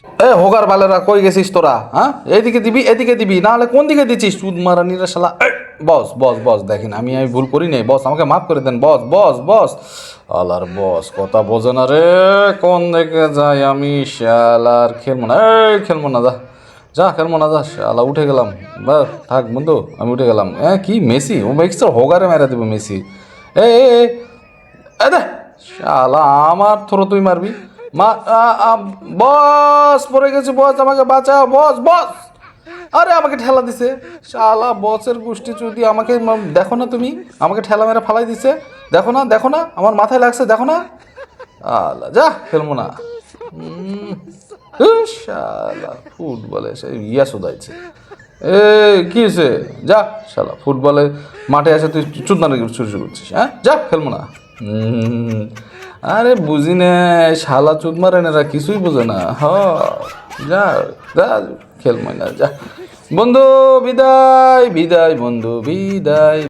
এ হোগার বালেরা কই গেছিস তোরা? হ্যাঁ, এদিকে দিবি এদিকে দিবি, না হলে কোন দিকে দিচ্ছিস? সুদ মারানিরা শালা। বস বস বস, দেখেন আমি ভুল করি নাই বস, আমাকে মাফ করে দেন বস বস বস। আলার বস কথা বোঝে না রে, কোন দিকে যাই আমি? শালার খেলবো না, এই খেলবো না, যা যা খেলবো না, যা শালা। উঠে গেলাম, বা থাক বন্ধু, আমি উঠে গেলাম। কি মেসি, ও এক্সট্রা হোগারে মেরা দেবো মেসি। এ এ এ, এ দে শালা, আমার থ্রো তুই মারবি? মা বস পড়ে গেছে বস, আমাকে বাঁচাও বস বস। আরে আমাকে ঠেলা দিছে শালা, বসের গোষ্ঠী চুদি। আমাকে দেখো না তুমি, আমাকে ঠেলা মেরে ফালাই দিছে। দেখো না দেখো না, আমার মাথায় লাগছে, দেখো না। আলা যা খেলবো না। শালা ফুটবলে সে ইয়া শোধাইছে। এ কি হয়েছে? যা শালা, ফুটবলে মাঠে আসে তুই চুদনানি শুরু করছিস? হ্যাঁ যা খেলবো না। আরে বুঝি না, শালা চুদ মারে না, কিছুই বোঝে না। যা যা খেলবো না, যা বন্ধু বিদায় বিদায়, বন্ধু বিদায়।